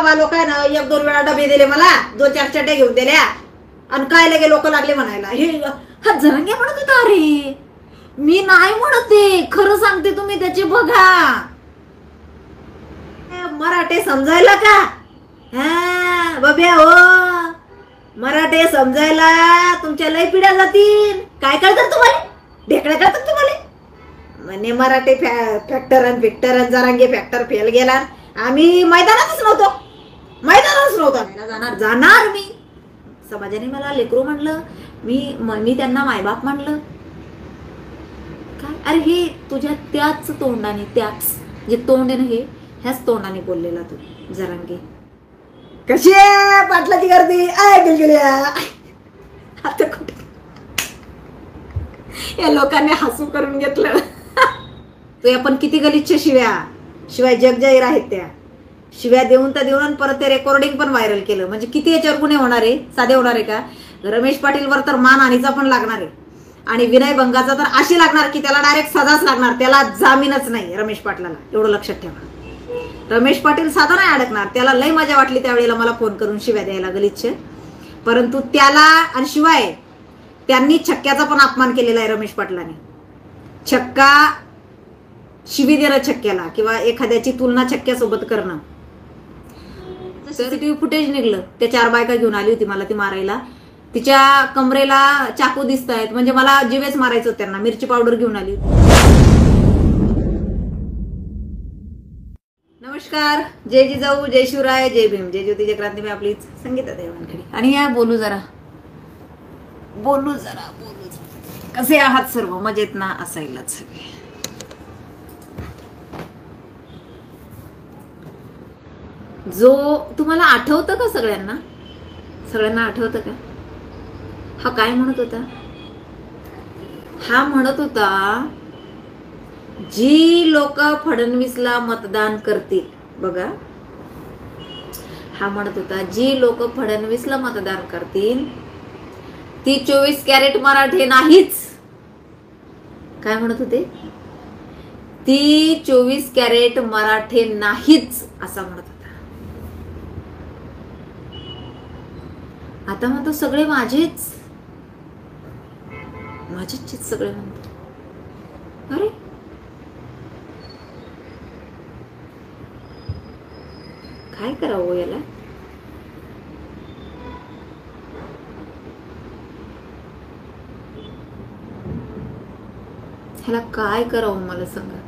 बाबा लोकांना एक दोन वेळा डबे दिले, मला 2-4 चट्या घेऊन दिल्या आणि काय लगे लोक लागले म्हणायला हे हा जरांगे म्हणत होता. अरे मी नाही म्हणते, खरं सांगते, तुम्ही त्याची बघा. मराठी समजायला का हा बब्या हो, मराठी समजायला तुमच्या लय पिढ्या जातील. काय कळतात तुम्हाला, ढेकड्या कळतात तुम्हाला. म्हणे Marathi factor Jarange factor fail गेला. आम्ही मैदानातच नव्हतो, जाणार मी. समाजाने मला लेकरू म्हणलं, मी त्यांना मायबाप म्हणलं. काय अरे हे तुझ्या त्याच तोंडाने, त्याच जे तोंड आहे ना हे, ह्याच तोंडाने बोललेला तू जरांगे. कशी आहे पाटलाची गर्दी आय गेल्या. आता कुठे या लोकांनी हसू करून घेतलं. तो आपण किती गलिच्छ शिवाय जगजाहीर आहेत त्या शिव्या देऊन तर देऊन परत ते रेकॉर्डिंग पण व्हायरल केलं. म्हणजे किती याच्यावर गुन्हे होणार आहे, साधे होणार आहे का. रमेश पाटीलवर तर मानहानीचा पण लागणार आहे आणि विनय भंगाचा तर अशी लागणार की त्याला डायरेक्ट सजाच लागणार, त्याला जामीनच नाही रमेश पाटलाला. एवढं लक्षात ठेवा. रमेश पाटील साधा नाही अडकणार. त्याला लय मजा वाटली त्यावेळेला मला फोन करून शिव्या द्यायला गलिच्छ, परंतु त्याला आणि शिवाय त्यांनी छक्क्याचा पण अपमान केलेला आहे रमेश पाटलाने. छक्का शिवी देणं छक्क्याला किंवा एखाद्याची तुलना छक्क्यासोबत करणं. सीसीटीव्ही फुटेज निघलं, त्या 4 बायका घेऊन आली होती मला ती मारायला. तिच्या कमरेला चाकू दिसत आहेत, म्हणजे मला जीवेच मारायचं होतं त्यांना. मिरची पावडर घेऊन आली. नमस्कार, जय जिजाऊ, जय शिवराय, जय भीम, जय ज्योती, जय क्रांती. मी आपली संगीता देवांकडे. आणि या बोलू जरा. कसे आहात सर्व, मजेत ना असायलाच सगळे. जो तुम्हाला आठवतं का, सगळ्यांना आठवतं का हा काय म्हणत होता. हा म्हणत होता जी लोक फडणवीसला मतदान करतील, बघा हा म्हणत होता जी लोक फडणवीसला मतदान करतील ती 24 कॅरेट मराठे नाहीच. काय म्हणत होते, ती 24 कॅरेट मराठे नाहीच असं म्हणत होता. आता म्हणतो सगळे माझेच सगळे म्हणतो. अरे काय करावं याला. ह्याला काय करावं मला सांगा.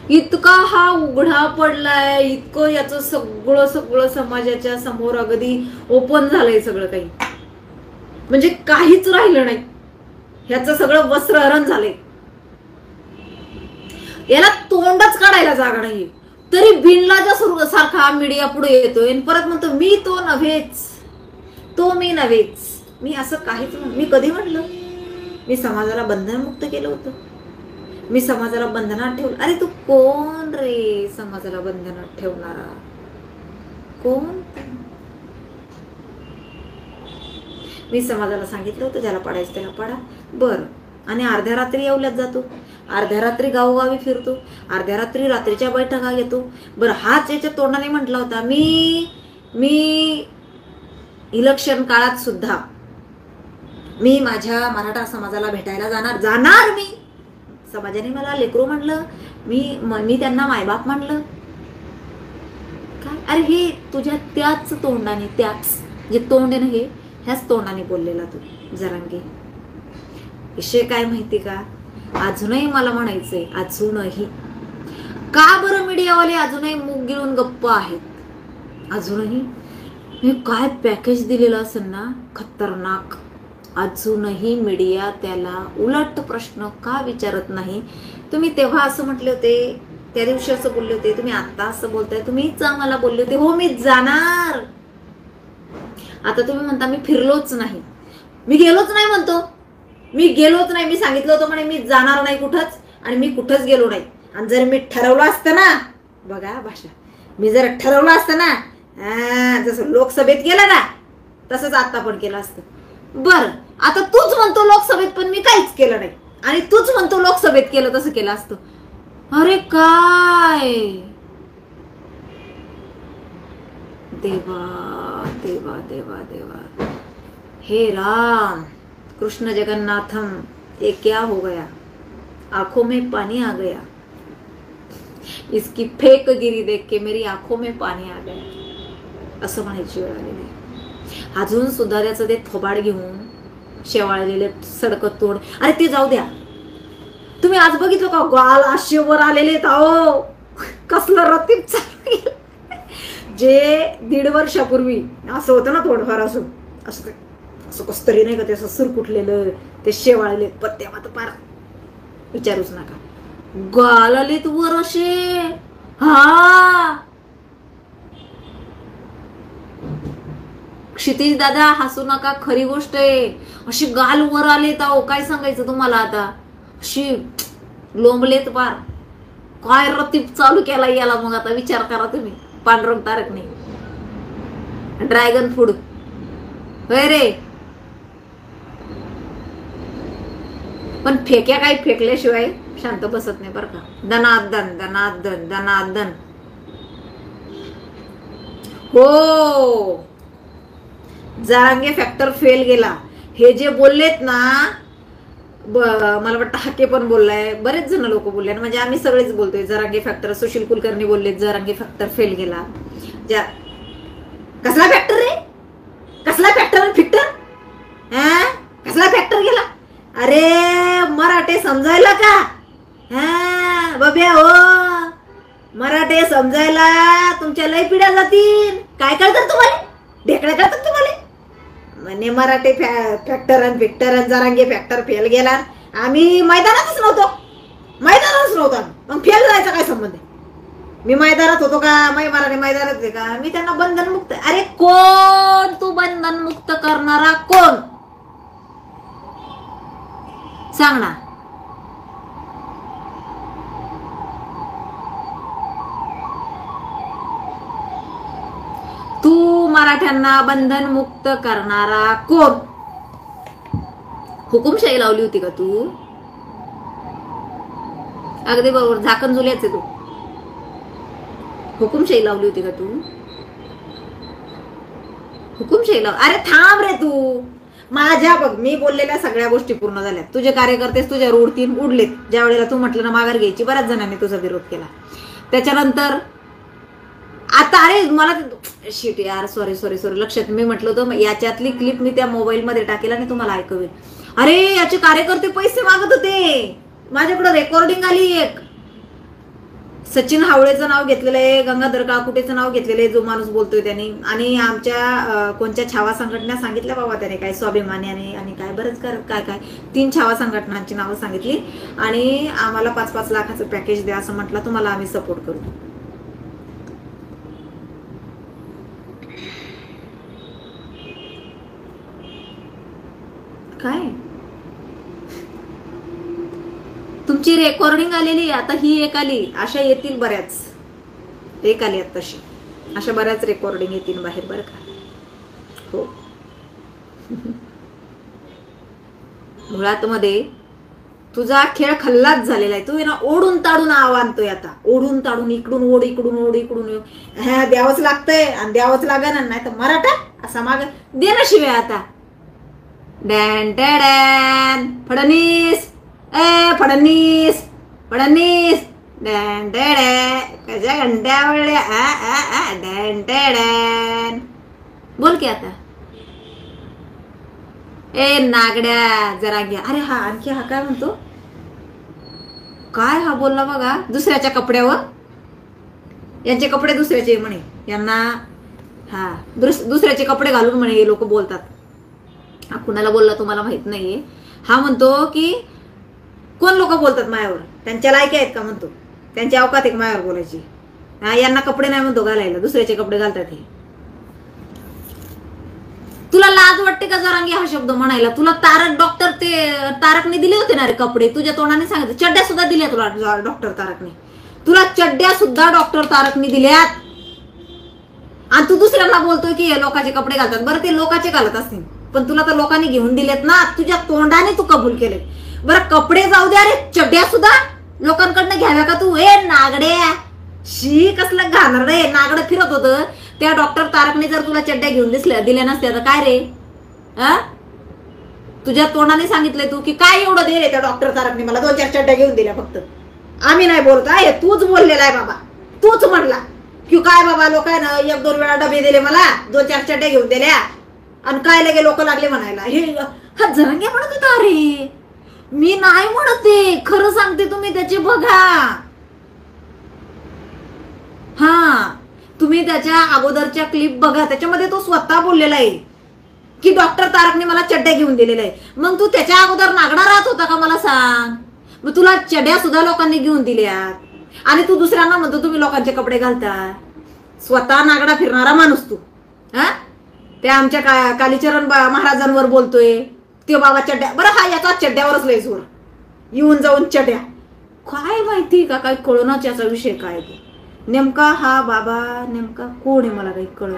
इतका हा उघडा पडलाय, इतकं याचं सगळं समाजाच्या समोर अगदी ओपन झालंय सगळं काही. म्हणजे काहीच राहिलं नाही, ह्याचं सगळं वस्त्रहरण झालंय. याला तोंडच काढायला जागा नाहीये, तरी बिनलाजा सारखा मीडिया पुढे येतोय आणि परत म्हणतो मी तो नव्हेच. मी असं काहीच मी कधी म्हटलं. मी समाजाला बंधनमुक्त केलं होतं, मी समाजाला बंधनात ठेवलं. अरे तू कोण रे समाजाला बंधनात ठेवणारा, कोण. मी समाजाला सांगितलं होतं ज्याला पाडायचं त्याला पाडा. बरं, आणि अर्ध्या रात्री येवल्यात जातो, अर्ध्या रात्री गावोगावी फिरतो, अर्ध्या रात्री रात्रीच्या बैठका घेतो. बरं, हाच याच्या तोंडाने म्हटला होता मी इलेक्शन काळात सुद्धा मी माझ्या मराठा समाजाला भेटायला जाणार मी. समाजाने मला लेकरू म्हणलं, मी त्यांना मायबाप म्हणलं. काय अरे हे तुझ्या त्याच तोंडाने, त्याच जे तोंड आहे ना हे, ह्याच तोंडाने बोललेला तू जरांगे. विषय काय माहिती का, अजूनही मला म्हणायचंय, अजूनही का बरं मीडियावाले अजूनही मूग गिळून गप्प आहेत. अजूनही मी काय पॅकेज दिलेलं असेल ना खतरनाक, अजूनही मीडिया त्याला उलट प्रश्न का विचारत नाही. तुम्ही तेव्हा असं म्हटले होते, त्या दिवशी असं बोलले होते, तुम्ही आता असं बोलताय, तुम्हीच आम्हाला बोलले होते हो मी जाणार. आता तुम्ही म्हणता मी फिरलोच नाही, मी गेलोच नाही म्हणतो. मी गेलोच नाही, मी सांगितलं होतं म्हणे मी जाणार नाही कुठंच, आणि मी कुठंच गेलो नाही. आणि जर मी ठरवलं असतं ना, बघा भाषा, मी जर ठरवलं असतं ना, जसं लोकसभेत गेलं ना तसंच आता पण केलं असतं. बरं, आता तूच म्हणतो लोकसभेत पण मी काहीच केलं नाही, आणि तूच म्हणतो लोकसभेत केलं तसं केलं असतं. अरे काय देवा देवा देवा देवा, हे राम कृष्ण जगन्नाथम, ये क्या हो गया, आंखों में पानी आ गया, इसकी फेक गिरी देख के मेरी आंखों में पाणी आ गया, असं म्हणायची वेळ आलेली. अजून सुद्धा त्याचं ते थोबाड घेऊन शेवाळलेले सडकत तोड. अरे ते जाऊ द्या, तुम्ही आज बघितलं का गाल असे वर आलेले अहो, कसलं रतीब चालू. जे 1.5 वर्षापूर्वी असं होतं ना, थोडंफार असं असं असं कस तरी नाही का, ते असं सुरकुटलेलं, ते शेवाळले पत्त्या मात पार विचारूच नका. गाल आलेत वर असे. हा क्षितिज दादा हसू नका, खरी गोष्ट आहे. अशी गाल वर आलेत अहो, काय सांगायचं तुम्हाला आता, अशी लोंबलेत पार. काय रतीब चालू केला याला, मग आता विचार करा तुम्ही. पांडुरंग तारकने ड्रॅगन फूड होय रे, पण फेक्या काही फेकल्याशिवाय शांत बसत नाही बरं का. दनादन दनादन दनादन. हो जरांगे फॅक्टर फेल गेला, हे जे बोललेत ना, मला वाटतं हाके पण बोललाय, बरेच जण लोक बोलले, म्हणजे आम्ही सगळेच बोलतोय जरांगे फॅक्टर. सुशील कुलकर्णी बोलले जरांगे फॅक्टर फेल गेला. कसला फॅक्टर रे, कसला फॅक्टर फिक्टर, कसला फॅक्टर गेला. अरे मराठे समजायला का, बब्या हो, मराठे समजायला तुमच्या लय पिढ्या जातील. काय कळतात तुम्हाला, ढेकड्या कळतात तुम्हाला. म्हणे मराठे फॅक्टर जरांगे फॅक्टर फेल गेला. आम्ही मैदानातच नव्हतो, मग फेल जायचा काय संबंध आहे. मी मैदानात होतो का, मराठी मैदानात आहे का, मी त्यांना बंधन मुक्त. अरे कोण तू बंधन मुक्त करणारा, कोण सांग ना. तू मराठ्यांना बंधन मुक्त करणारा कोण. हुकुमशाही लावली होती का तू. अगदी बरोबर, झाकण झुल्याचे तू. हुकुमशाही लावली होती का तू, हुकुमशाही लाव. अरे थांब रे तू, माझ्या बघ मी बोललेल्या सगळ्या गोष्टी पूर्ण झाल्या. तुझे कार्यकर्तेच तुझ्यावर उडलेत. ज्या वेळेला तू म्हटलं ना माघार घ्यायची, बऱ्याच जणांनी तुझा विरोध केला. त्याच्यानंतर आता अरे मला शिट यार, सॉरी लक्षात, मी म्हटलं होतं याच्यातली क्लिप मी त्या मोबाईल मध्ये टाकेल आणि तुम्हाला ऐकवेल. अरे याचे कार्यकर्ते पैसे मागत होते, माझ्याकडे रेकॉर्डिंग आली एक. सचिन हावळेचं नाव घेतलेलं आहे, गंगाधर काकुटेचं नाव घेतलेलं आहे, जो माणूस बोलतोय त्याने. आणि आमच्या कोणत्या छावा संघटना सांगितल्या बाबा त्याने, काय स्वाभिमानी आणि काय बरंच काय 3 छावा संघटनांची नावं सांगितली. आणि आम्हाला 5-5 लाखाचं पॅकेज द्या असं म्हटलं, तुम्हाला आम्ही सपोर्ट करू. काय तुमची रेकॉर्डिंग आलेली, आता ही एक आली, अशा येतील बऱ्याच. एक आली आहेत तशी, अशा बऱ्याच रेकॉर्डिंग येतील बाहेर बरं का. हो मुळात मध्ये तुझा खेळ खल्लाच झालेला आहे. तू ना ओढून ताडून आणतोय आता, ओढून ताडून, इकडून ओढ इकडून ह्या द्यावंच लागतंय. आणि द्यावंच लागणार नाही तर मराठा असा माग दे ना शिवाय आता. डॅन डॅन फडणीस, फडणीस डॅन डॅन, कशा घंट्या वळल्या, डॅन डॅन. बोल की आता. नागड्या जरा घ्या. अरे हा आणखी हा काय म्हणतो, काय हा बोलला बघा, दुसऱ्याच्या कपड्यावर. यांचे कपडे दुसऱ्याचे म्हणे, यांना हा दुसऱ्याचे कपडे घालून म्हणे हे लोक बोलतात. हा कुणाला बोलला तुम्हाला माहित नाहीये. हा म्हणतो की कोण लोक बोलतात मायावर, त्यांच्या लायकी आहेत का म्हणतो, त्यांची अवकात आहे मायावर बोलायची. यांना कपडे नाही म्हणतो घालायला, दुसऱ्याचे कपडे घालतात हे. तुला लाज वाटते का जरांगे हा शब्द म्हणायला. तुला डॉक्टर तारकने दिले होते ना रे कपडे, तुझ्या तोंडाने सांगितलं. चड्ड्या सुद्धा दिल्या तुला डॉक्टर तारकने, तुला चड्ड्या सुद्धा डॉक्टर तारकने दिल्यात. आणि तू दुसऱ्यांना बोलतोय की हे लोकांचे कपडे घालतात. बरं ते लोकांचे घालत असतील, पण तुला तर लोकांनी घेऊन दिलेत ना, तुझ्या तोंडाने तू कबूल केले. बरं कपडे जाऊ द्या रे, चड्ड्या सुद्धा लोकांकडनं घ्याव्या का तू. नागड्या शी कसलं घाणरडे नागडं फिरत होतं. त्या डॉक्टर तारकने जर तुला चड्ड्या घेऊन दिल्या नसत्या तर काय रे? तुझ्या तोंडाने सांगितलंय तू की काय एवढं दे रे त्या डॉक्टर तारकने मला 2-4 चड्ड्या घेऊन दिल्या फक्त. आम्ही नाही बोलत आहे, तूच बोललेला आहे बाबा, तूच म्हणला की काय बाबा लोकांना 1-2 वेळा डबे दिले मला, 2-4 चड्ड्या घेऊन दिल्या आणि काय लगे लोक लागले म्हणायला. हे हा जरांगे म्हणत होता. अरे मी नाही म्हणते, खरं सांगते, तुम्ही त्याची बघा. हा तुम्ही त्याच्या अगोदरच्या क्लिप बघा, त्याच्यामध्ये तो स्वतः बोललेला आहे की डॉक्टर तारकने मला चड्ड्या घेऊन दिलेल्या आहे. मग तू त्याच्या अगोदर नागडा राहत होता का मला सांग? मग तुला चड्ड्या सुद्धा लोकांनी घेऊन दिल्यात आणि तू दुसऱ्यांना म्हणतो तुम्ही लोकांचे कपडे घालता. स्वतः नागडा फिरणारा माणूस तू. त्या आमच्या कालीचरण महाराजांवर बोलतोय ते बाबा चड्ड्या. बरं हा याचा चड्ड्यावरच लय जोर, येऊन जाऊन चड्ड्या. काय माहिती का काय कळणाच याचा विषय काय ते नेमका. हा बाबा नेमका कोण आहे मला काही कळना.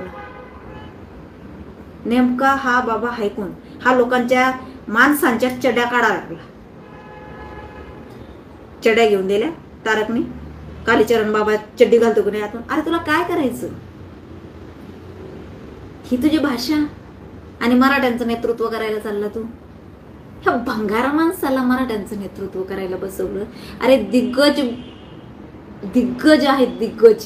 नेमका हा बाबा हाय कोण? हा लोकांच्या माणसांच्या चड्ड्या काढा लागला. चड्ड्या घेऊन दिल्या तारकने. कालीचरण बाबा चड्डी घालतो की नाही आतून? अरे तुला काय करायचं? ही तुझी भाषा आणि मराठ्यांचं नेतृत्व करायला चालला तू. ह्या भंगारा माणसाला मराठ्यांचं नेतृत्व करायला बसवलं. अरे दिग्गज दिग्गज आहेत, दिग्गज.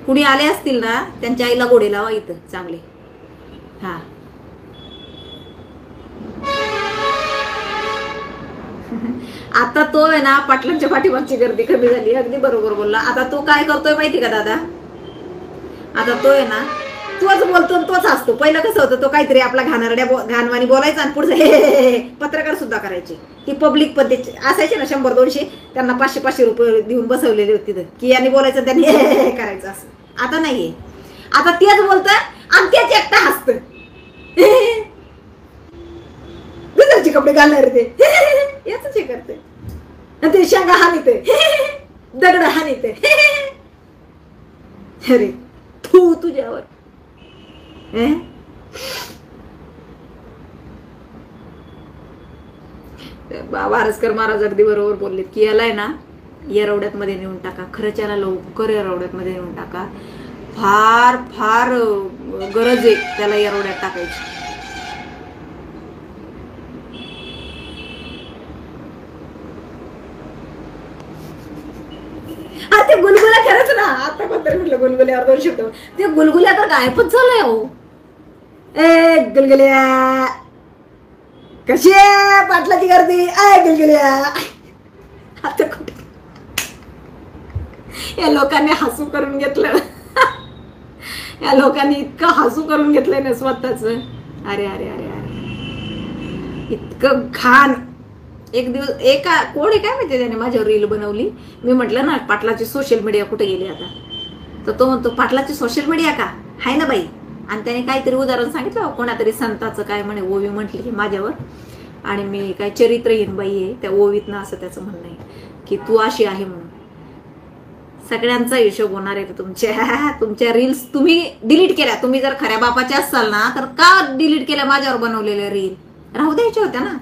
कुणी आले असतील ना त्यांच्या आईला गोडे लावा इथं चांगले. हा आता तो आहे ना पाटलांच्या पाठीमागची गर्दी कमी झाली. अगदी बरोबर बोलला. आता तो काय करतोय माहिती का दादा? आता तो आहे ना तोच बोलतो तोच असतो. पहिलं कसं होतं, तो काहीतरी आपला घाणवाणी बोलायचा आणि पुढे पत्रकार सुद्धा करायचे. ती पब्लिक पण असायचे ना 100-200, त्यांना 500-500 रुपये देऊन बसवलेले होते तिथं की यांनी बोलायचं त्यांनी करायचं असं. आता नाहीये. आता तेच बोलतं आणि तेच एकटा हसतं. गुजरचे कपडे घालणार ते याच हे करते. ते शांगा हानीते, दगड हानीते. अरे तू तुझ्यावर बाबा आरसकर महाराज अगदी बरोबर बोलले की याला ना येरवड्यात मध्ये नेऊन टाका. खरंच याला लवकर येरवड्यात मध्ये नेऊन टाका. फार फार गरज आहे त्याला येरवड्यात टाकायची. ते गुलगुल्या खरंच ना. आता कोणतरी म्हटलं गुलगुल्यावर 2 शब्द. ते गुलगुल्या तर गायबच झालंय हो. ए गुलगुल्या कशी आहे पाटलाची गर्दी? आय गुलगुल्या. आता कुठे या लोकांनी हसू करून घेतलं. या लोकांनी इतकं हसू करून घेतलंय ना स्वतःच. अरे अरे अरे अरे इतकं घाण. एक दिवस एका कोणी काय माहिती त्याने माझ्यावर रील बनवली. मी म्हटलं ना पाटलाची सोशल मीडिया कुठे गेली आता, तर तो म्हणतो पाटलाची सोशल मीडिया का आहे ना बाई. आणि त्याने काहीतरी उदाहरण सांगितलं कोणातरी संताचं काय म्हणे ओवी म्हटली की माझ्यावर, आणि मी काय चरित्रहीन बाई आहे त्या ओवीतनं असं त्याचं म्हणणं आहे की तू अशी आहे म्हणून. सगळ्यांचा हिशोब होणार आहे तुमच्या रील्स तुम्ही डिलीट केल्या. तुम्ही जर खऱ्या बापाचे असाल ना तर का डिलीट केल्या माझ्यावर बनवलेल्या रील? राहू द्यायच्या होत्या ना.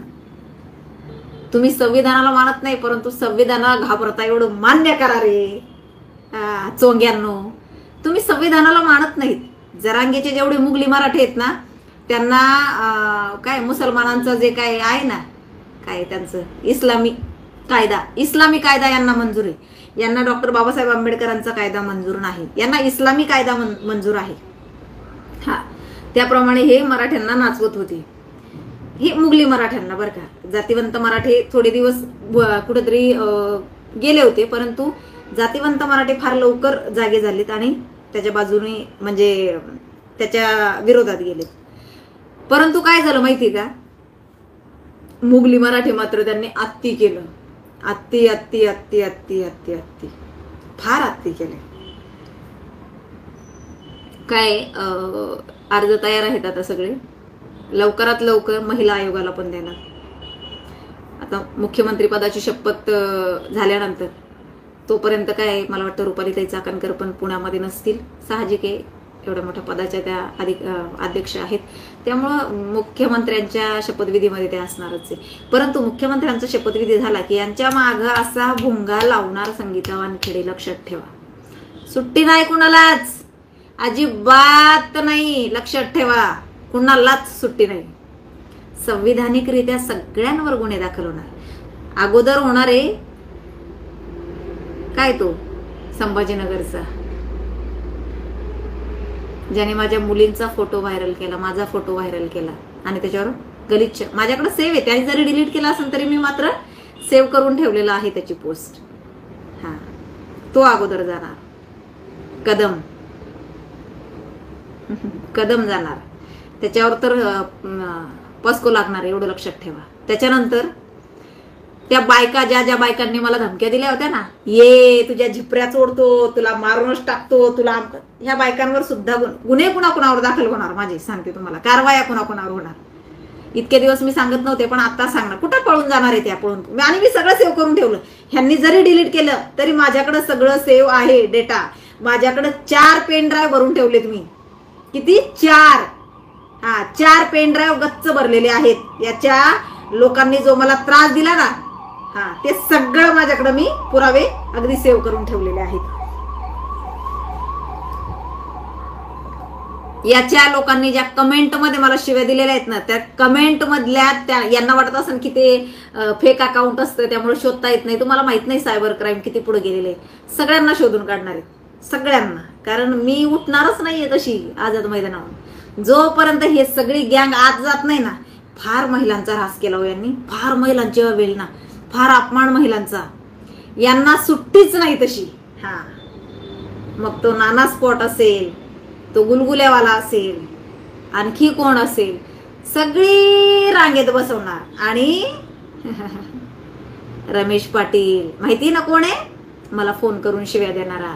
तुम्ही संविधानाला मानत नाही परंतु संविधानाला घाबरता एवढं मान्य करा रे चोंग्यांनो. तुम्ही संविधानाला मानत नाहीत. जरांगेचे जेवढे मुघली मराठी आहेत ना त्यांना काय मुसलमानांचं जे काय आहे ना काय त्यांचं इस्लामी कायदा यांना मंजूर आहे. यांना डॉक्टर बाबासाहेब आंबेडकरांचा कायदा मंजूर नाही. यांना इस्लामी कायदा मंजूर आहे. हा त्याप्रमाणे हे मराठ्यांना नाचवत होते. हे मुघली मराठ्यांना बरं का. जातीवंत मराठे थोडे दिवस कुठेतरी गेले होते परंतु जातीवंत मराठे फार लवकर जागे झालेत आणि त्याच्या बाजूने म्हणजे त्याच्या विरोधात गेलेत. परंतु काय झालं माहिती का, मुघली मराठी मात्र त्यांनी अत्ती केलं. अत्ती अत्ती अत्ती अत्ती अत्ती अत्ती फार अत्ती केले. काय अर्ज तयार आहेत आता सगळे. लवकरात लवकर महिला आयोगाला पण देणार. आता मुख्यमंत्री पदाची शपथ झाल्यानंतर तोपर्यंत काय मला वाटतं रुपालीताई चाकणकर पण पुण्यामध्ये नसतील. साहजिक आहे एवढ्या मोठ्या पदाच्या त्या अध्यक्ष आहेत त्यामुळं मुख्यमंत्र्यांच्या शपथविधीमध्ये ते असणारच आहे. परंतु मुख्यमंत्र्यांचा शपथविधी झाला की यांच्या मागं असा भुंगा लावणार संगीता वानखेडे लक्षात ठेवा. सुट्टी नाही कुणालाच, अजिबात नाही, लक्षात ठेवा, कुणालाच सुट्टी नाही. संविधानिकरित्या सगळ्यांवर गुन्हे दाखल होणार. अगोदर होणार आहे काय तो संभाजीनगरचा, ज्याने माझ्या मुलींचा फोटो व्हायरल केला, माझा फोटो व्हायरल केला आणि त्याच्यावर गलिच्छ, माझ्याकडे सेव्ह आहे, त्याने जरी डिलीट केला असेल तरी मी मात्र सेव्ह करून ठेवलेला आहे त्याची पोस्ट. हा, तो अगोदर जाणार, कदम जाणार, त्याच्यावर तर पस्को लागणार, एवढं लक्षात ठेवा. त्याच्यानंतर त्या बायका, ज्या बायकांनी मला धमक्या दिल्या होत्या ना, ये तुझ्या झिपऱ्या चोडतो, तुला मारूनच टाकतो, तुला, ह्या बायकांवर सुद्धा गुन्हे कुणाकुणावर दाखल होणार माझे, सांगते तुम्हाला, कारवाया कुणाकुणावर होणार. इतके दिवस मी सांगत नव्हते, पण आता सांगणार. कुठं पळून जाणार आहे त्या, पळून, आणि मी सगळं सेव्ह करून ठेवलं. ह्यांनी जरी डिलीट केलं तरी माझ्याकडे सगळं सेव्ह आहे डेटा. माझ्याकडे 4 पेन ड्राईव्ह भरून ठेवलेत मी. किती? 4. हा, 4 पेन ड्राईव्ह गच्च भरलेले आहेत. याच्या लोकांनी जो मला त्रास दिला ना, हा, ते सगळं माझ्याकडे मी पुरावे अगदी सेव्ह करून ठेवलेले आहेत. याच्या लोकांनी ज्या कमेंट मध्ये मला शिव्या दिलेल्या आहेत ना, त्या कमेंट मधल्या त्या, यांना वाटत असेल की ते फेक अकाउंट असतं त्यामुळे शोधता येत नाही. तुम्हाला माहित नाही सायबर क्राईम किती पुढे गेलेले आहे. सगळ्यांना शोधून काढणार आहेत, सगळ्यांना. कारण मी उठणारच नाहीये तशी आझाद मैदानावर जोपर्यंत हे सगळी गँग आत जात नाही ना. फार महिलांचा ऱ्हास केला हो यांनी, फार महिलांची अवहेलना, फार अपमान महिलांचा. यांना सुट्टीच नाही तशी. हा, मग तो नाना स्पॉट असेल, तो गुलगुल्यावाला असेल, आणखी कोण असेल, सगळी रांगेत बसवणार. आणि रमेश पाटील माहिती ना कोण आहे, मला फोन करून शिव्या देणारा.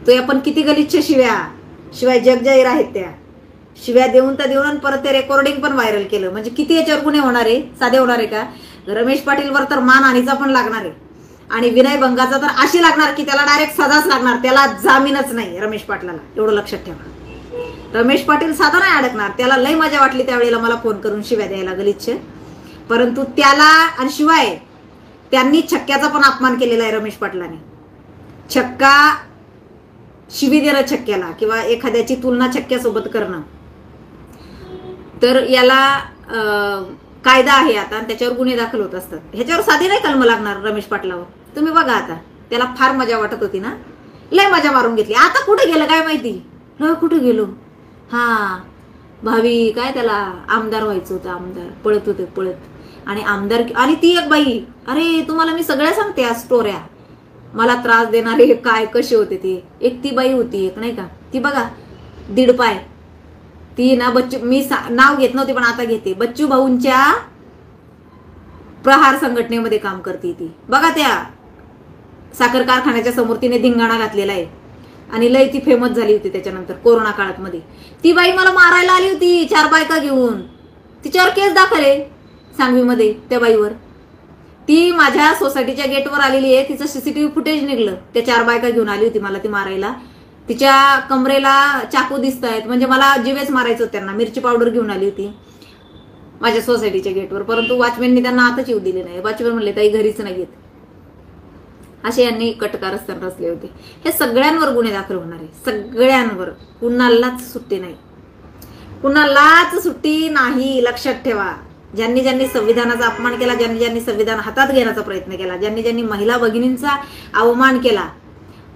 तो आपण किती गलिच्छ शिवाय जगजाहीर आहेत त्या शिव्या देऊन तर देऊन, परत ते रेकॉर्डिंग पण व्हायरल केलं. म्हणजे किती याच्यावर गुन्हे होणार आहे, साधे होणार आहे का? रमेश पाटीलवर तर मानहानीचा पण लागणार आहे आणि विनयभंगाचा तर अशी लागणार की त्याला डायरेक्ट सजाच लागणार, त्याला जामीनच नाही रमेश पाटलाला, एवढं लक्षात ठेवा. रमेश पाटील साधा नाही अडकणार. त्याला लय मजा वाटली त्यावेळेला मला फोन करून शिव्या द्यायला गलिच्छ, परंतु त्याला, आणि शिवाय त्यांनी छक्क्याचा पण अपमान केलेला आहे रमेश पाटलाने. छक्का शिवी देणं छक्क्याला किंवा एखाद्याची तुलना छक्क्यासोबत करणं, तर याला कायदा आहे आता आणि त्याच्यावर गुन्हे दाखल होत असतात. ह्याच्यावर साधी नाही कलम लागणार रमेश पाटलावर. तुम्ही बघा आता, त्याला फार मजा वाटत होती ना, लय मजा मारून घेतली. आता कुठे गेलं काय माहिती, न कुठे गेलो. हा, भावी काय त्याला आमदार व्हायचं होतं, आमदार पळत होते पळत, आणि आमदार, आणि ती एक बाई, अरे तुम्हाला मी सगळ्या सांगते या स्टोऱ्या, मला त्रास देणारे काय कसे होते ते. एक ती बाई होती, एक नाही का, ती बघा दीड पाय, ती ना बच्चू, मी नाव घेत नव्हते पण आता घेते, बच्चू भाऊंच्या प्रहार संघटनेमध्ये काम करते ती. बघा त्या साखर कारखान्याच्या समोर तिने धिंगाणा घातलेला आहे आणि लय ती फेमस झाली होती त्याच्यानंतर कोरोना काळात मध्ये. ती बाई मला मारायला आली होती 4 बायका घेऊन, तिच्यावर केस दाखल आहे सांगवीमध्ये त्या बाईवर. ती माझ्या सोसायटीच्या गेटवर आलेली आहे, तिचं सीसीटीव्ही फुटेज निघलं. त्या 4 बायका घेऊन आली होती मला ती मारायला. तिच्या कमरेला चाकू दिसत आहेत, म्हणजे मला जीवेच मारायचं होतं त्यांना. मिरची पावडर घेऊन आली होती माझ्या सोसायटीच्या गेटवर, परंतु वॉचमॅननी त्यांना आताच येऊ दिले नाही. वॉचमॅन म्हणले ताई घरीच नाही येत. असे यांनी कटकारस्थान रचले होते. हे सगळ्यांवर गुन्हे दाखल होणार आहे, सगळ्यांवर. कुणालाच सुट्टी नाही, कुणालाच सुट्टी नाही, लक्षात ठेवा. ज्यांनी ज्यांनी संविधानाचा अपमान केला, ज्यांनी ज्यांनी संविधान हातात घेण्याचा प्रयत्न केला, ज्यांनी ज्यांनी महिला भगिनींचा अवमान केला,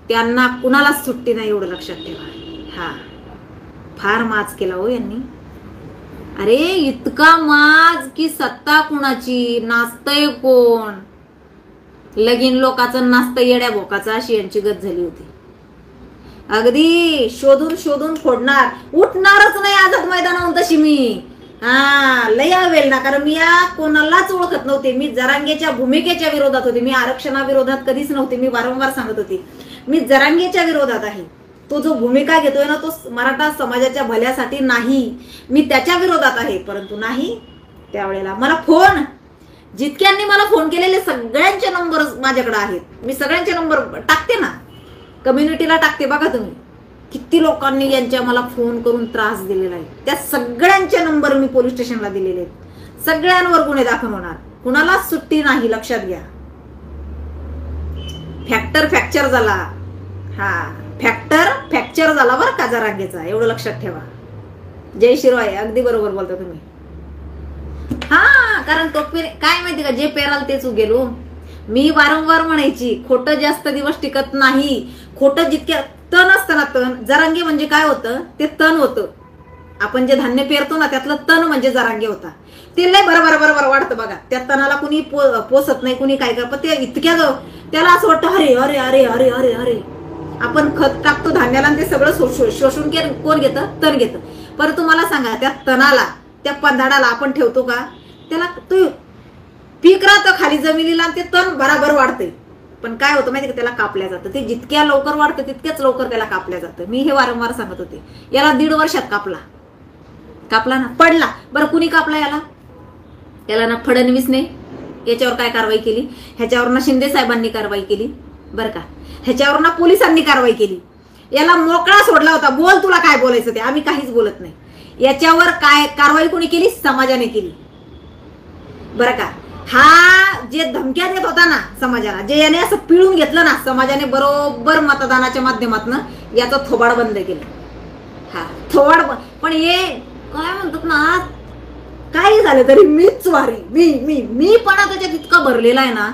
त्यांना कुणालाच सुट्टी नाही, एवढं लक्षात ठेवा. हा, फार माज केला हो यांनी. अरे इतका माज की सत्ता कुणाची, नाचतय कोण, लगीन लोकाचं नाचतं येड्या भोकाचं, अशी यांची गत झाली होती. अगदी शोधून शोधून फोडणार, उठणारच नाही आझाद मैदानावरून तशी मी. हा, लय आवेल ना, कारण मी या कोणालाच ओळखत नव्हते. मी जरांगेच्या भूमिकेच्या विरोधात होते, मी आरक्षणाविरोधात कधीच नव्हते. मी वारंवार सांगत होते मी जरांगेच्या विरोधात आहे. तो जो भूमिका घेतोय ना, तो मराठा समाजाच्या भल्यासाठी नाही, मी त्याच्या विरोधात आहे. परंतु नाही, त्यावेळेला मला फोन, जितक्यांनी मला फोन केलेले सगळ्यांचे नंबर माझ्याकडे आहेत. मी सगळ्यांचे नंबर टाकते ना, कम्युनिटीला टाकते. बघा तुम्ही किती लोकांनी यांच्या मला फोन करून त्रास दिलेला आहे. त्या सगळ्यांचे नंबर मी पोलीस स्टेशनला दिलेले आहेत. सगळ्यांवर गुन्हे दाखल होणार, कुणालाच सुट्टी नाही, लक्षात घ्या. फॅक्टर फ्रॅक्चर झाला, हा फ्रॅक्चर झाला बरं का जरांगेचा, एवढं लक्षात ठेवा. जय शिरवाय, अगदी बरोबर बोलता तुम्ही. हा, कारण तो काय माहिती का, जे पेराल तेच उगेलो. मी वारंवार म्हणायची खोटं जास्त दिवस टिकत नाही. खोटं जितक्या तण असतं ना, तण जरांगे म्हणजे काय होतं, ते तण होतं. आपण जे धान्य पेरतो ना त्यातलं तण म्हणजे जरांगे होता. ते लय बरोबर वाढतं बघा. त्या तणाला कुणी पोसत नाही, कुणी काय पण ते इतक्या त्याला असं वाटतं अरे अरे अरे अरे अरे अरे. आपण खत टाकतो धान्याला आणि ते सगळं शोषून कोण घेतं, तण घेतं. परंतु मला सांगा, त्या तणाला, त्या पंधाडाला आपण ठेवतो का, त्याला तो पीक राहतं खाली जमिनीला आणि ते तण बराबर वाढते. पण काय होतं माहिती का, त्याला कापल्या जातं. ते जितक्या लवकर वाढतं तितक्याच लवकर त्याला कापल्या जातं. मी हे वारंवार सांगत होते. याला 1.5 वर्षात कापला ना, पडला. बरं कुणी कापला याला ना फडणवीसने याच्यावर काय कारवाई केली, ह्याच्यावर ना शिंदे साहेबांनी कारवाई केली बरं का, ह्याच्यावर ना पोलिसांनी कारवाई केली. याला मोकळा सोडला होता, बोल तुला काय बोलायचं ते, आम्ही काहीच बोलत नाही. याच्यावर काय कारवाई कोणी केली, समाजाने केली बरं का. हा जे धमक्या देत होता ना समाजाला, जे याने असं पिळून घेतलं ना, समाजाने बरोबर मतदानाच्या माध्यमातून याचं थोबाड बंद केलं. हा थोबाड. पण हे काय म्हणतात ना, काही झालं तरी मीच वारी, मी पण त्याच्यात इतका भरलेला आहे ना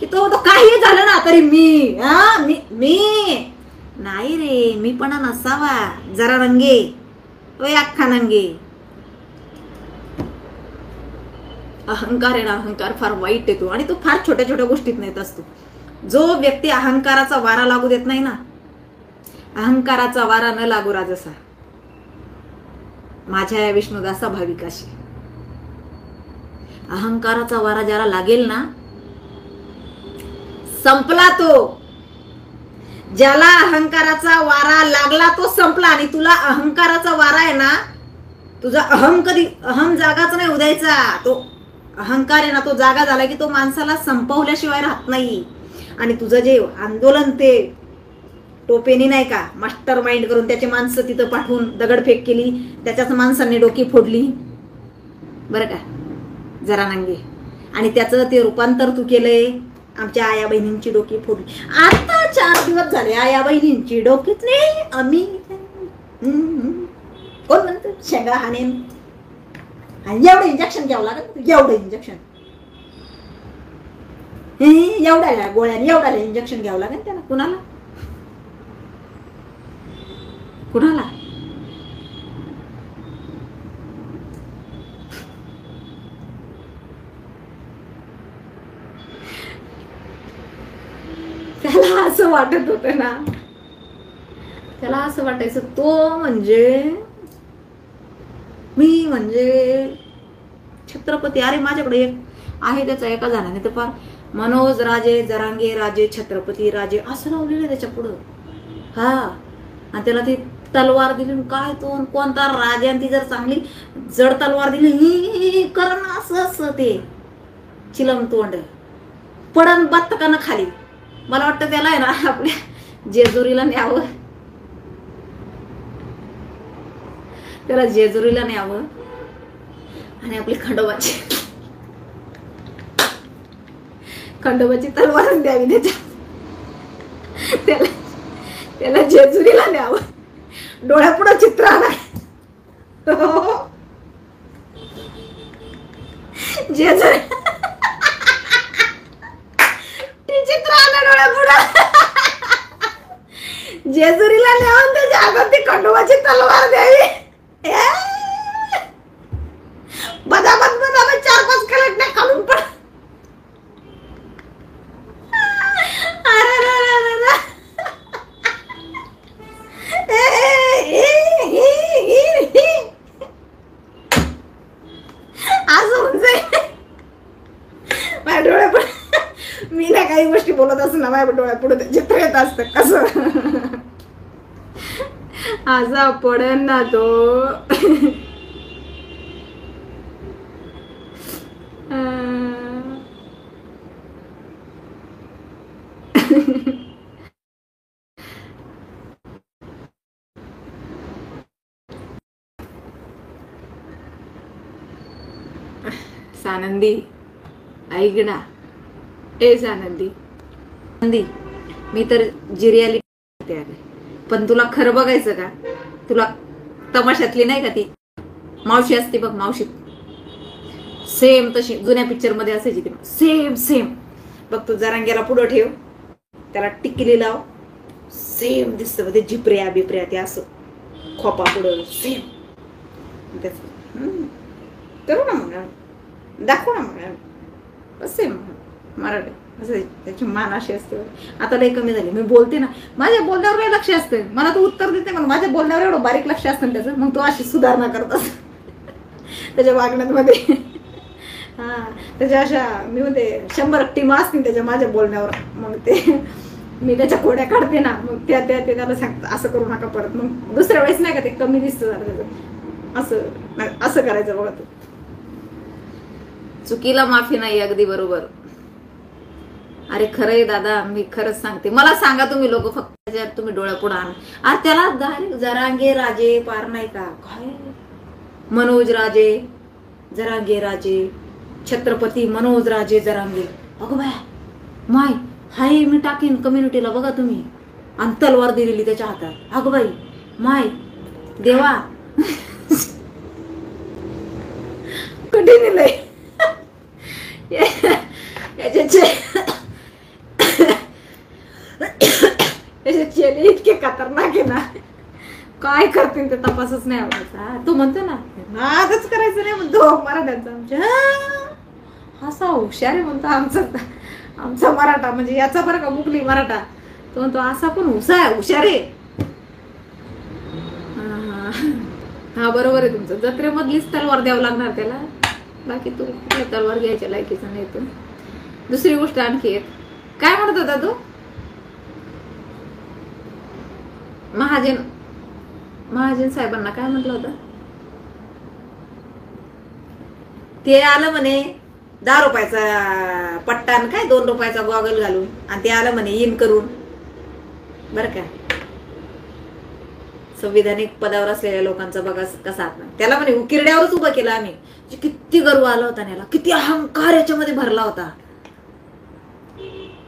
की तो काही झालं ना तरी मी नाही रे, मी पण नसावा जरा रंगे, ओय अख्खा नंगे. अहंकार आहे ना, अहंकार फार वाईट येतो आणि तो फार छोट्या छोट्या गोष्टीत नेत असतो. जो व्यक्ती अहंकाराचा वारा लागू देत नाही ना, अहंकाराचा वारा न लागू राजसा, माझ्या या विष्णुदासा भाविकाशी. अहंकाराचा वारा ज्याला लागेल ना, संपला तो. ज्याला अहंकाराचा वारा लागला तो संपला. आणि तुला अहंकाराचा वारा आहे ना, तुझा अहम जागाच नाही उद्याचा. तो अहंकार आहे ना, तो जागा झाला की तो माणसाला संपवल्याशिवाय राहत नाही. आणि तुझं जे आंदोलन, ते टोपेनी नाही का मास्टर माइंड करून त्याचे माणसं तिथं पाठवून दगडफेक केली, त्याच्याच माणसांनी डोकी फोडली बरं का जरा नंगे. आणि त्याचं ते रूपांतर तू केलंय, आमच्या आया बहिणींची डोकी फोडली. आता 4 दिवस झाले आया बहिणींची डोकीच नाही, आम्ही कोण म्हणतो शेंगा हाणेन. एवढं इंजेक्शन घ्यावं लागत, एवढं इंजेक्शन, एवढ्या गोळ्याने एवढ्याला इंजेक्शन घ्यावं लागेल त्याला. कुणाला त्याला असं वाटत होतं ना, त्याला असं वाटायचं तो म्हणजे मी म्हणजे छत्रपती. अरे माझ्याकडे एक आहे त्याचा एका जणाने तर फार मनोज राजे जरांगे राजे छत्रपती राजे असं लावलेलं आहे त्याच्या पुढं. हा, आणि त्याला ती तलवार दिली, काय तो कोणता राजा, ती जर चांगली जड तलवार दिली ही करण असं ते चिलम तोंड पडन बत्तकानं खाली. मला वाटतं त्याला आहे ना आपल्या जेजुरीला न्यावं, त्याला जेजुरीला न्यावं आणि आपली खंडोबाची तलवार द्यावी त्याला जेजुरीला न्यावं, डोळ्यापुढं चित्र आणा. जेजुरी चित्र आणा डोळ्यापुढं, जेजुरीला न्यावं, त्याच्या अगोदर ती खंडोबाची तलवार द्यावी. बदाबद 4-5 कलट नाही खालून पड. असं म्हणजे माझ्या डोळ्यापुढे मी ना काही गोष्टी बोलत असं ना, माझ्या डोळ्यापुढे चित्र येत असतं कसं असा पडन ना तो. सानंदी ऐक ना, ए सानंदी, मी तर जी रियालिटी बोलते अरे, पण तुला खरं बघायचं का? तुला तमाशातली नाही का ती मावशी असते बघ, मावशी सेम तशी जुन्या पिक्चर मध्ये असायची ती, सेम सेम बघ. तू जरांग्याला पुढं ठेव, त्याला टिकली लाव, सेम दिसतं बघ ते झिपऱ्या बिपऱ्या ते असं खोपा पुढं सेम. करू ना मग, दाखव ना मग, सेम मराठी असं त्याची मान अशी असते. आता लई कमी झाली, मी बोलते ना माझ्या बोलण्यावर लई लक्ष असतं, मला तो उत्तर देते मला माझ्या बोलण्यावर एवढं बारीक लक्ष असतं त्याचं. मग तो अशी सुधारणा करतात त्याच्या वागण्यामध्ये. हा त्याच्या अशा मी म्हणते 100 टीमा असतील त्याच्या माझ्या बोलण्यावर. मग ते मी त्याच्या कोड्या काढते ना, मग त्या त्याला सांगतात असं करू नका परत. मग दुसऱ्या वेळेस नाही का ते कमी दिसतं त्याचं, असं असं करायचं बघा. तू चुकीला माफी नाही, अगदी बरोबर. अरे खरंय दादा, मी खरंच सांगते. मला सांगा तुम्ही लोक फक्त तुम्ही डोळ्यापुढे आण. अरे त्याला जरांगे राजे पार नाही का काय, मनोज राजे जरांगे राजे, छत्रपती मनोज राजे जरांगे. अगं बाया माय, हाय मी टाकीन कम्युनिटीला बघा तुम्ही. आणि तलवार दिलेली त्याच्या हातात. अगं बाई माय देवा कुठे दिलंय याचे चेले इतके खतरनाक आहे ना, काय करतील ते तपासच नाही आवडायचा. तो म्हणतो ना नादच करायचं नाही म्हणतो मराठ्यांचा आमच्या, असा हुशार आहे म्हणतो आमचा मराठा. म्हणजे याचा बरं का मुकली मराठा, तो म्हणतो असा पण हुशार आहे. हा बरोबर आहे तुमचं. जत्रेमधलीच तलवार द्यावं लागणार त्याला, बाकी तू कुठल्या तलवार घ्यायच्या लायकीचा नाही. तू दुसरी गोष्ट आणखी एक काय म्हणत होता तू, महाजन साहेबांना काय म्हटलं होतं? ते आलं म्हणे 10 रुपयाचा पट्टा आणि काय 2 रुपयाचा गॉगल घालून, आणि ते आलं म्हणे इन करून. बरं का, संविधानिक पदावर असलेल्या लोकांचा बघा कसा आत्मा. त्याला म्हणे उकिरड्यावरच उभं केलं आम्ही. किती गर्व आला होता त्याला, किती अहंकार याच्यामध्ये भरला होता.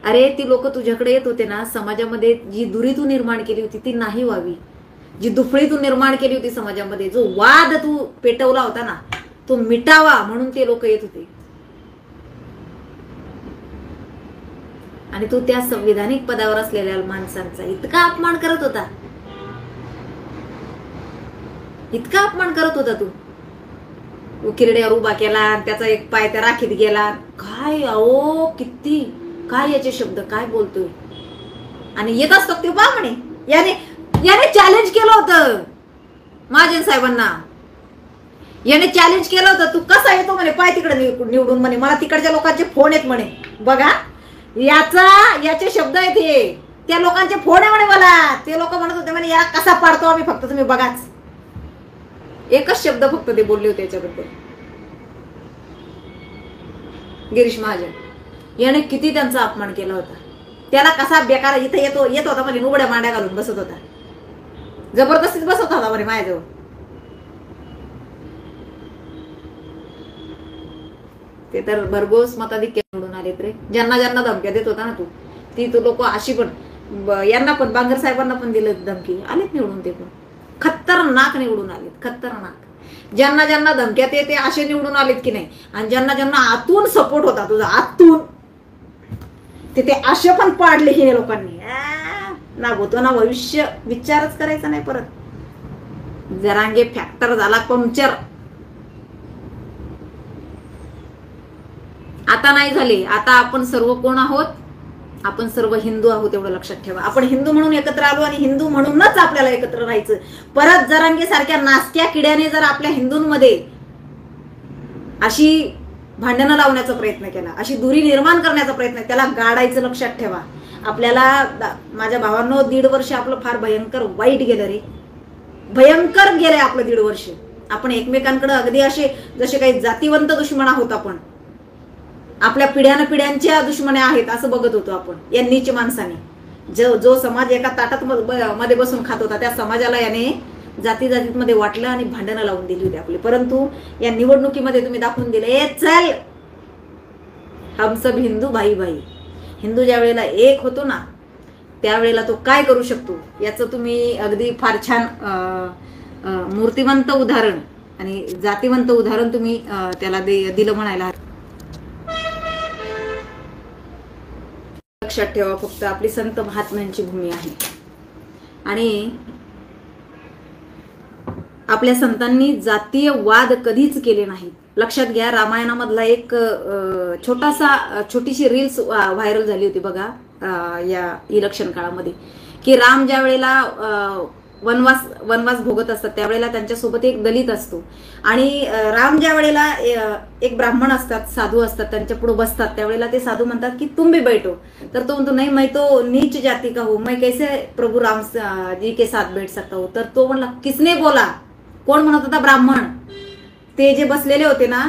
अरे ती लोक तुझ्याकडे येत होते ना, समाजामध्ये जी दुरी तू निर्माण केली होती ती नाही व्हावी, जी दुफळी तू निर्माण केली होती समाजामध्ये, जो वाद तू पेटवला होता ना तो मिटावा म्हणून ते लोक येत होते. आणि तू त्या संविधानिक पदावर असलेल्या माणसांचा इतका अपमान करत होता, इतका अपमान करत होता तू. उकिरड्यावर उभा केला, त्याचा एक पाय त्या राखीत गेला. काय अहो किती काय याचे शब्द काय बोलतोय. आणि येत असतो ते पहा म्हणे याने चॅलेंज केलं होतं महाजन साहेबांना. याने चॅलेंज केलं होतं, तू कसा येतो म्हणे पाय तिकडे निवडून म्हणे, मला तिकडच्या लोकांचे फोन येत म्हणे. बघा याचे शब्द आहेत हे, त्या लोकांचे फोन आहे म्हणे मला. ते लोक म्हणत होते म्हणे या कसा पाडतो आम्ही, फक्त तुम्ही बघाच. एकच शब्द फक्त ते बोलले होते याच्याबद्दल. गिरीश महाजन याने किती त्यांचा अपमान केला होता. त्याला कसा बेकार इथे येत होता म्हणजे उघड्या मांड्या घालून बसत होता, जबरदस्तीच बसत होता म्हणे माझ्याजवळ. ते तर भरघोस मताधिक्य निवडून आलेत रे. ज्यांना ज्यांना धमक्या देत होता ना तू, ती तो लोक अशी पण यांना पण बांगर साहेबांना पण दिलं धमकी, आलेत निवडून. ते पण खतरनाक निवडून आलेत, खतरनाक. ज्यांना ज्यांना धमक्या ते असे निवडून आलेत की नाही. आणि ज्यांना ज्यांना आतून सपोर्ट होता तुझा, आतून ते असे पण पाडले की लोकांनी. ना भूतो ना भविष्य विचारच करायचा नाही परत. जरांगे फॅक्टर झाला पंक्चर. आता नाही झाले. आता आपण सर्व कोण आहोत? आपण सर्व हिंदू आहोत, एवढं लक्षात ठेवा. आपण हिंदू म्हणून एकत्र आलो आणि हिंदू म्हणूनच आपल्याला एकत्र राहायचं. परत जरांगे सारख्या नासक्या किड्याने जर आपल्या हिंदूंमध्ये अशी भांडणं लावण्याचा प्रयत्न केला, अशी दुरी निर्माण करण्याचा प्रयत्न, त्याला गाडायचं. लक्षात ठेवा. आपल्याला माझ्या भावांनो 1.5 वर्ष आपलं फार भयंकर वाईट गेलं रे, भयंकर गेलंय आपलं 1.5 वर्ष. आपण एकमेकांकडे अगदी असे जसे काही जातीवंत दुश्मन आहोत. आपण आपल्या पिढ्यांच्या दुश्मने आहेत असं बघत होतो आपण. या नीच माणसाने जो समाज एका ताटात मध्ये बसून खात होता, त्या समाजाला याने जातीमध्ये वाटलं आणि भांडणं लावून दिली होती आपली. परंतु या निवडणुकीमध्ये तुम्ही दाखवून दिले, चल हम सब हिंदू भाई भाई. हिंदू ज्या वेळेला एक होतो ना त्यावेळेला तो काय करू शकतो याचं तुम्ही अगदी फार छान मूर्तिवंत उदाहरण आणि जातीवंत उदाहरण तुम्ही त्याला दिलं म्हणायला. लक्षात ठेवा, फक्त आपली संत महात्म्यांची भूमी आहे आणि आपल्या संतांनी जातीय वाद कधीच केले नाहीत. लक्षात घ्या, रामायणामधला एक छोटीशी रील्स व्हायरल झाली होती बघा या इलेक्शन काळामध्ये, की राम ज्या वेळेला वनवास भोगत असतात त्यावेळेला त्यांच्यासोबत एक दलित असतो आणि राम ज्या वेळेला एक ब्राह्मण असतात, साधू असतात, त्यांच्या पुढे बसतात त्यावेळेला ते साधू म्हणतात की तुम भी बैठो, तर तो म्हणतो नाही मैं तो नीच जाती का हूं, मैं कैसे प्रभु राम जी के साथ बैठ सकता हूं. तर तो म्हणला किसने बोला, कोण म्हणत होता, ब्राह्मण. ते जे बसलेले होते ना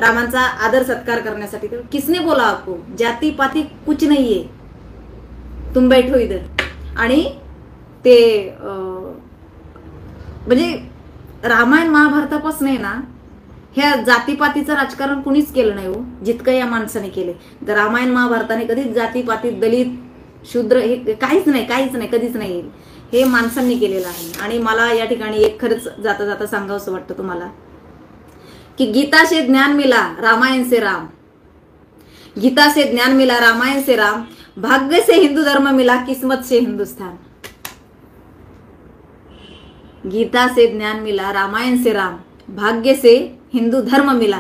रामांचा आदर सत्कार करण्यासाठी, तर किसने बोला आपको, जाती पाती कुछ नहीं है, तुम बैठो इधर. आणि ते म्हणजे रामायण महाभारतापासून आहे ना ह्या जातीपातीचं राजकारण कुणीच केलं नाही हो, जितकं या माणसाने केले. तर रामायण महाभारताने कधीच जातीपाती, दलित, शूद्र हे काहीच नाही कधीच नाही, हे माणसांनी केलेलं आहे. आणि मला या ठिकाणी एक खरंच जाता जाता सांगावंसं वाटतं तुम्हाला कि गीता से ज्ञान मिला रामायण से राम, गीता से ज्ञान मिला रामायण से राम, भाग्य से हिंदू धर्म मिला किस्मत से हिंदुस्तान. गीता से ज्ञान मिला रामायण से राम, भाग्य से हिंदू धर्म मिला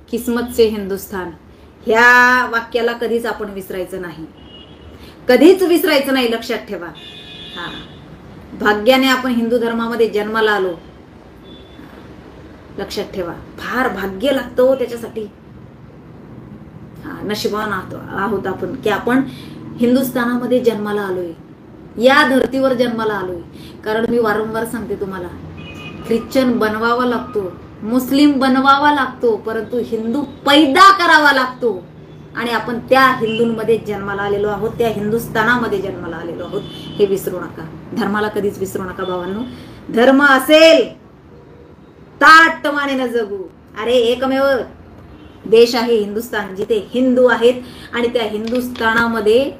किस्मत से हिंदुस्तान. ह्या वाक्याला कधीच आपण विसरायचं नाही, कधीच विसरायचं नाही. लक्षात ठेवा. हा, भाग्याने आपण हिंदू धर्मामध्ये जन्माला आलो. लक्षात ठेवा, फार भाग्य लागतं हो त्याच्यासाठी. हा, नशिबान आहोत आपण की आपण हिंदुस्थानामध्ये जन्माला आलोय, या धर्तीवर जन्माला आलोय. कारण मी वारंवार सांगते तुम्हाला, ख्रिश्चन बनवावा लागतो, मुस्लिम बनवावा लागतो, परंतु हिंदू पैदा करावा लागतो. आणि आपण त्या हिंदूंमध्ये जन्माला आलेलो आहोत, त्या हिंदुस्थानामध्ये जन्माला आलेलो आहोत, हे विसरू नका. धर्माला कधीच विसरू नका भावांनो. धर्म असेल ताटमानेनं जगू. अरे एकमेव देश आहे हिंदुस्थान, जिथे हिंदू आहेत आणि त्या हिंदुस्थानामध्ये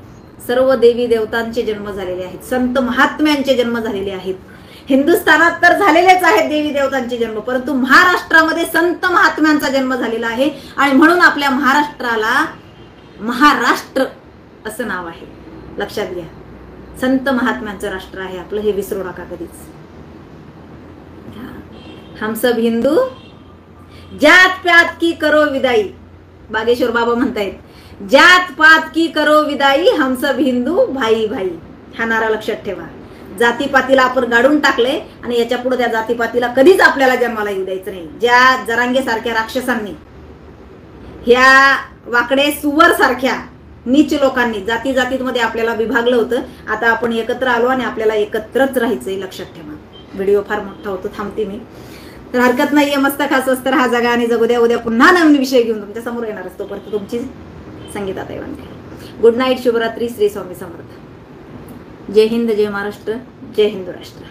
सर्व देवी देवतांचे जन्म झालेले आहेत, संत महात्म्यांचे जन्म झालेले आहेत. हिंदुस्थानात तर झालेलेच आहेत देवी देवतांचे जन्म, परंतु महाराष्ट्रामध्ये संत महात्म्यांचा जन्म झालेला आहे. आणि म्हणून आपल्या महाराष्ट्राला महाराष्ट्र असं नाव आहे. लक्षात घ्या, संत महात्म्यांचं राष्ट्र आहे आपलं, हे विसरू नका कधीच. हम सब हिंदू, जात पात की करो विदाई. बागेश्वर बाबा म्हणतायत, जात पात की करो विदाई, हम सब हिंदू भाई भाई. हा नारा लक्षात ठेवा. जातीपातीला आपण गाडून टाकले आणि याच्या पुढे त्या जातीपातीला कधीच आपल्याला जन्माला येऊ द्यायचं नाही. ज्या जरांगे सारख्या राक्षसांनी, ह्या वाकडे सुवर सारख्या नीच लोकांनी जाती जातीमध्ये आपल्याला विभागलं होतं, आता आपण एकत्र आलो आणि आपल्याला एकत्रच राहायचंय. लक्षात ठेवा. व्हिडिओ फार मोठा होतो, थांबते मी. तर हरकत नाहीये, मस्त खास वस्त हा जागा आणि जगू द्या. उद्या पुन्हा नवीन विषय घेऊन तुमच्या समोर येणार असतो. परत तुमची संगीता ताईवान. गुड नाईट, शुभरात्री, श्री स्वामी समर्थ. जय हिंद, जय महाराष्ट्र, जय हिंदू राष्ट्र.